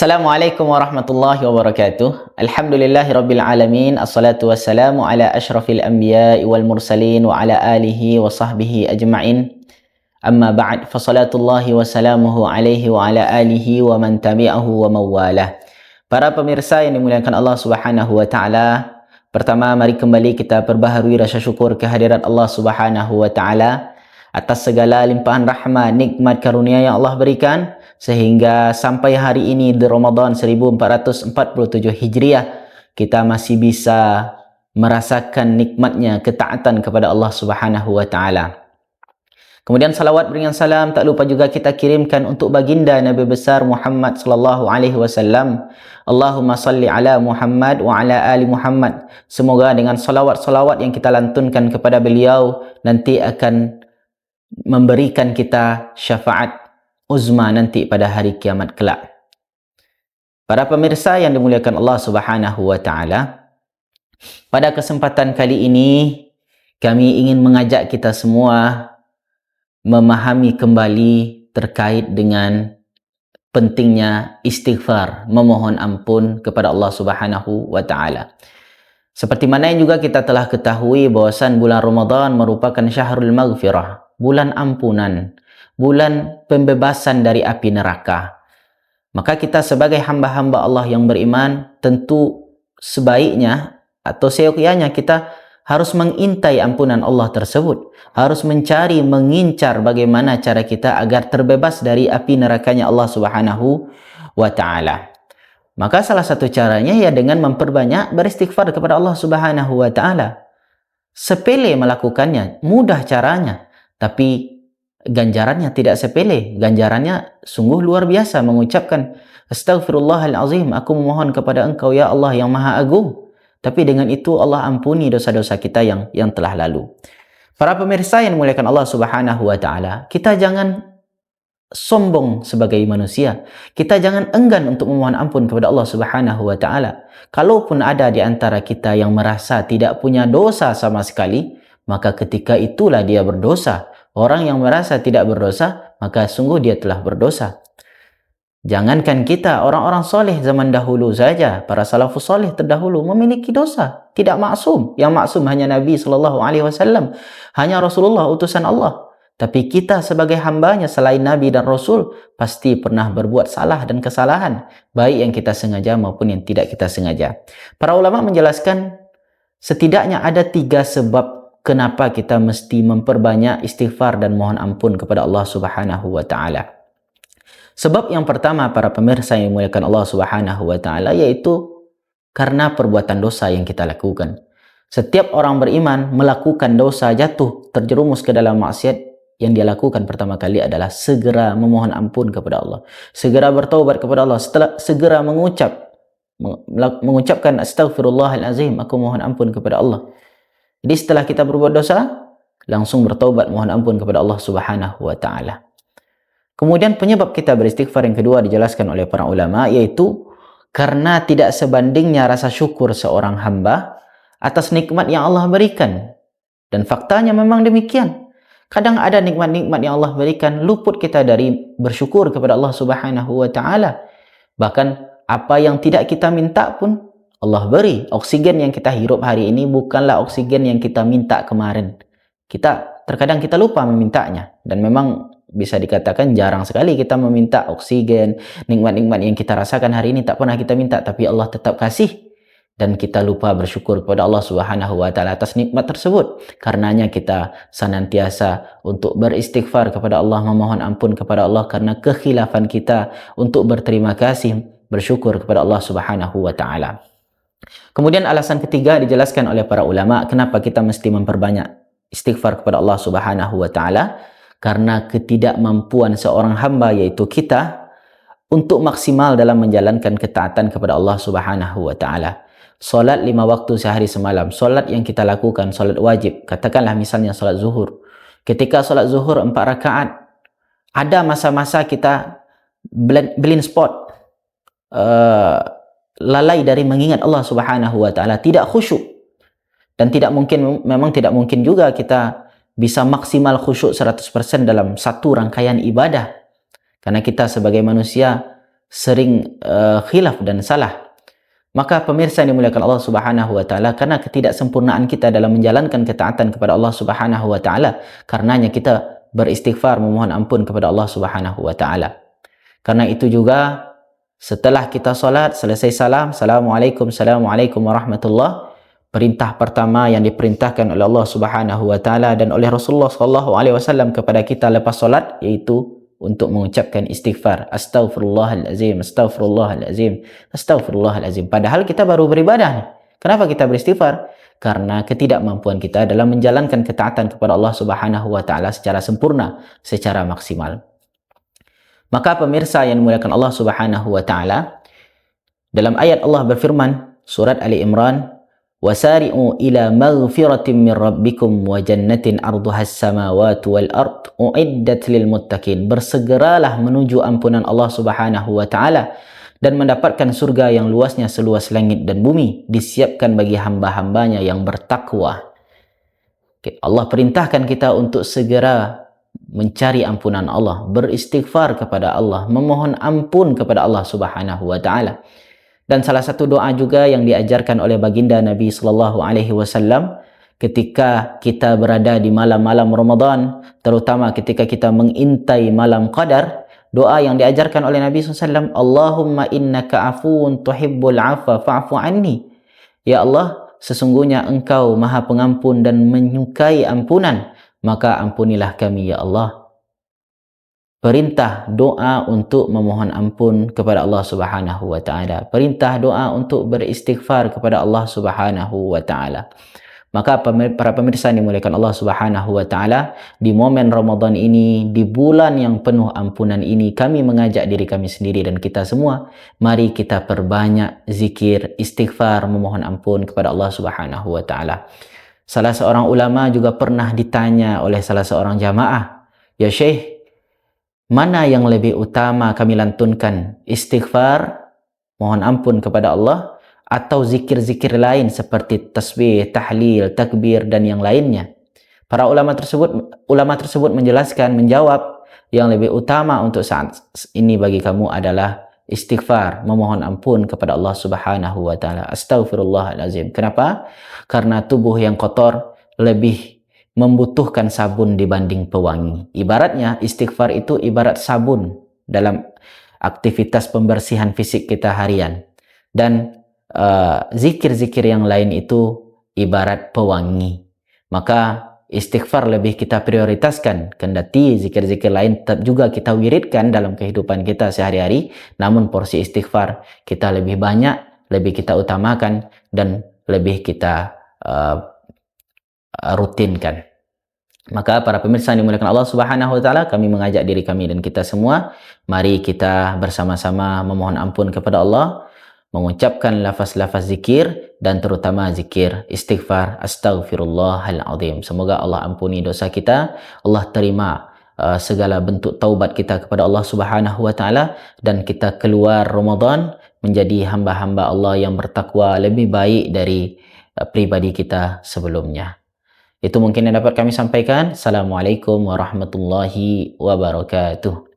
Assalamualaikum warahmatullahi wabarakatuh. Alhamdulillahirabbil alamin. Assalatu wassalamu ala asyrafil anbiya'i wal mursalin wa ala alihi wa sahbihi ajma'in. Amma ba'd, fa salatullahi wa salamuhu alaihi wa ala alihi wa man tabi'ahu wa mawalah. Para pemirsa yang dimuliakan Allah Subhanahu wa taala, pertama mari kembali kita perbaharui rasa syukur kehadirat Allah Subhanahu wa taala atas segala limpahan rahmat, nikmat karunia yang Allah berikan sehingga sampai hari ini di Ramadan 1447 Hijriah kita masih bisa merasakan nikmatnya ketaatan kepada Allah Subhanahu wa taala. Kemudian salawat berikan salam tak lupa juga kita kirimkan untuk baginda Nabi besar Muhammad sallallahu alaihi wasallam. Allahumma salli ala Muhammad wa ala ali Muhammad. Semoga dengan salawat-salawat yang kita lantunkan kepada beliau nanti akan memberikan kita syafaat uzma nanti pada hari kiamat kelak. Para pemirsa yang dimuliakan Allah Subhanahu wa taala, pada kesempatan kali ini kami ingin mengajak kita semua memahami kembali terkait dengan pentingnya istighfar, memohon ampun kepada Allah Subhanahu wa taala. Seperti mana yang juga kita telah ketahui bahwasan bulan Ramadan merupakan syahrul maghfirah, bulan ampunan, bulan pembebasan dari api neraka. Maka kita sebagai hamba-hamba Allah yang beriman tentu sebaiknya atau seyogyanya kita harus mengintai ampunan Allah tersebut, harus mencari, mengincar bagaimana cara kita agar terbebas dari api nerakanya Allah Subhanahu wa taala. Maka salah satu caranya ya dengan memperbanyak beristighfar kepada Allah Subhanahu wa taala. Sepele melakukannya, mudah caranya, tapi ganjarannya tidak sepele. Ganjarannya sungguh luar biasa, mengucapkan Astaghfirullahalazim, aku memohon kepada Engkau ya Allah yang Maha Agung. Tapi dengan itu Allah ampuni dosa-dosa kita yang telah lalu. Para pemirsa yang dimuliakan Allah Subhanahu wa taala, kita jangan sombong sebagai manusia. Kita jangan enggan untuk memohon ampun kepada Allah Subhanahu wa taala. Kalaupun ada di antara kita yang merasa tidak punya dosa sama sekali, maka ketika itulah dia berdosa. Orang yang merasa tidak berdosa, maka sungguh dia telah berdosa. Jangankan kita, orang-orang soleh zaman dahulu saja, para salafus soleh terdahulu memiliki dosa, tidak maksum. Yang maksum hanya Nabi sallallahu alaihi wasallam, hanya Rasulullah utusan Allah. Tapi kita sebagai hambanya selain Nabi dan Rasul pasti pernah berbuat salah dan kesalahan, baik yang kita sengaja maupun yang tidak kita sengaja. Para ulama menjelaskan setidaknya ada 3 sebab kenapa kita mesti memperbanyak istighfar dan mohon ampun kepada Allah Subhanahu wa taala. Sebab yang pertama para pemirsa yang dimuliakan Allah Subhanahu wa taala yaitu karena perbuatan dosa yang kita lakukan. Setiap orang beriman melakukan dosa, jatuh, terjerumus ke dalam maksiat, yang dia lakukan pertama kali adalah segera memohon ampun kepada Allah, segera bertaubat kepada Allah, setelah segera mengucapkan Astaghfirullahalazim, aku mohon ampun kepada Allah. Jadi setelah kita berbuat dosa, langsung bertaubat mohon ampun kepada Allah Subhanahu wa taala. Kemudian penyebab kita beristighfar yang kedua dijelaskan oleh para ulama yaitu karena tidak sebandingnya rasa syukur seorang hamba atas nikmat yang Allah berikan. Dan faktanya memang demikian. Kadang ada nikmat-nikmat yang Allah berikan, luput kita dari bersyukur kepada Allah Subhanahu wa taala. Bahkan apa yang tidak kita minta pun Allah beri. Oksigen yang kita hirup hari ini bukanlah oksigen yang kita minta kemarin. Terkadang kita lupa memintanya, dan memang bisa dikatakan jarang sekali kita meminta oksigen. Nikmat-nikmat yang kita rasakan hari ini tak pernah kita minta, tapi Allah tetap kasih. Dan kita lupa bersyukur kepada Allah Subhanahu wa taala atas nikmat tersebut. Karenanya kita senantiasa untuk beristighfar kepada Allah, memohon ampun kepada Allah karena kekhilafan kita untuk berterima kasih, bersyukur kepada Allah Subhanahu wa taala. Kemudian alasan ketiga dijelaskan oleh para ulama kenapa kita mesti memperbanyak istighfar kepada Allah Subhanahu wa taala, karena ketidakmampuan seorang hamba yaitu kita untuk maksimal dalam menjalankan ketaatan kepada Allah Subhanahu wa taala. Solat 5 waktu sehari semalam, solat yang kita lakukan, solat wajib, katakanlah misalnya solat zuhur. Ketika solat zuhur 4 rakaat, ada masa-masa kita blind spot, lalai dari mengingat Allah Subhanahu wa taala, tidak khusyuk. Dan memang tidak mungkin juga kita bisa maksimal khusyuk 100% dalam satu rangkaian ibadah. Karena kita sebagai manusia sering khilaf dan salah. Maka pemirsa yang dimuliakan Allah Subhanahu wa taala, karena ketidaksempurnaan kita dalam menjalankan ketaatan kepada Allah Subhanahu wa taala, karenanya kita beristighfar memohon ampun kepada Allah Subhanahu wa taala. Karena itu juga setelah kita solat, selesai salam, Assalamualaikum warahmatullah, perintah pertama yang diperintahkan oleh Allah Subhanahu wa taala dan oleh Rasulullah sallallahu alaihi wasallam kepada kita lepas solat, yaitu untuk mengucapkan istighfar. Astaghfirullahalazim, astaghfirullahalazim, astaghfirullahalazim. Padahal kita baru beribadah nih. Kenapa kita beristighfar? Karena ketidakmampuan kita dalam menjalankan ketaatan kepada Allah Subhanahu wa taala secara sempurna, secara maksimal. Maka pemirsa yang dimuliakan Allah Subhanahu wa taala, dalam ayat Allah berfirman, surat Ali Imran, وَسَارِعُوا إِلَى مَغْفِرَةٍ مِّن رَبِّكُمْ وَجَنَّةٍ عَرْضُهَا السَّمَاوَاتُ وَالْأَرْضُ أُعِدَّتْ لِلْمُتَّقِينَ. Bersegeralah menuju ampunan Allah Subhanahu wa taala dan mendapatkan surga yang luasnya seluas langit dan bumi, disiapkan bagi hamba-hambanya yang bertakwa. Allah perintahkan kita untuk segera mencari ampunan Allah, beristighfar kepada Allah, memohon ampun kepada Allah Subhanahu wa taala. Dan salah satu doa juga yang diajarkan oleh baginda Nabi sallallahu alaihi wasallam ketika kita berada di malam-malam Ramadan, terutama ketika kita mengintai malam Qadar, doa yang diajarkan oleh Nabi SAW, Allahumma innaka afuun tuhibbul afa fa'fu anni. Ya Allah, sesungguhnya Engkau Maha Pengampun dan menyukai ampunan, maka ampunilah kami ya Allah. Perintah doa untuk memohon ampun kepada Allah Subhanahu wa taala. Perintah doa untuk beristighfar kepada Allah Subhanahu wa taala. Maka para pemirsa yang dimuliakan Allah Subhanahu wa taala, di momen Ramadan ini, di bulan yang penuh ampunan ini, kami mengajak diri kami sendiri dan kita semua, mari kita perbanyak zikir, istighfar, memohon ampun kepada Allah Subhanahu wa taala. Salah seorang ulama juga pernah ditanya oleh salah seorang jamaah, "Ya Syekh, mana yang lebih utama kami lantunkan? Istighfar, mohon ampun kepada Allah, atau zikir-zikir lain seperti tasbih, tahlil, takbir dan yang lainnya?" Para ulama tersebut menjawab, yang lebih utama untuk saat ini bagi kamu adalah istighfar, memohon ampun kepada Allah Subhanahu wa taala. Astaghfirullahalazim. Kenapa? Karena tubuh yang kotor lebih membutuhkan sabun dibanding pewangi. Ibaratnya istighfar itu ibarat sabun dalam aktivitas pembersihan fisik kita harian. Dan zikir-zikir yang lain itu ibarat pewangi. Maka istighfar lebih kita prioritaskan, kendati zikir-zikir lain tetap juga kita wiridkan dalam kehidupan kita sehari-hari, namun porsi istighfar kita lebih banyak, lebih kita utamakan, dan lebih kita rutinkan. Maka para pemirsa yang dimuliakan Allah Subhanahu wa taala, kami mengajak diri kami dan kita semua, mari kita bersama-sama memohon ampun kepada Allah, mengucapkan lafaz-lafaz zikir dan terutama zikir istighfar, astaghfirullahalazim. Semoga Allah ampuni dosa kita, Allah terima segala bentuk taubat kita kepada Allah Subhanahu wa taala, dan kita keluar Ramadan menjadi hamba-hamba Allah yang bertakwa lebih baik dari pribadi kita sebelumnya. Itu mungkin yang dapat kami sampaikan. Assalamualaikum warahmatullahi wabarakatuh.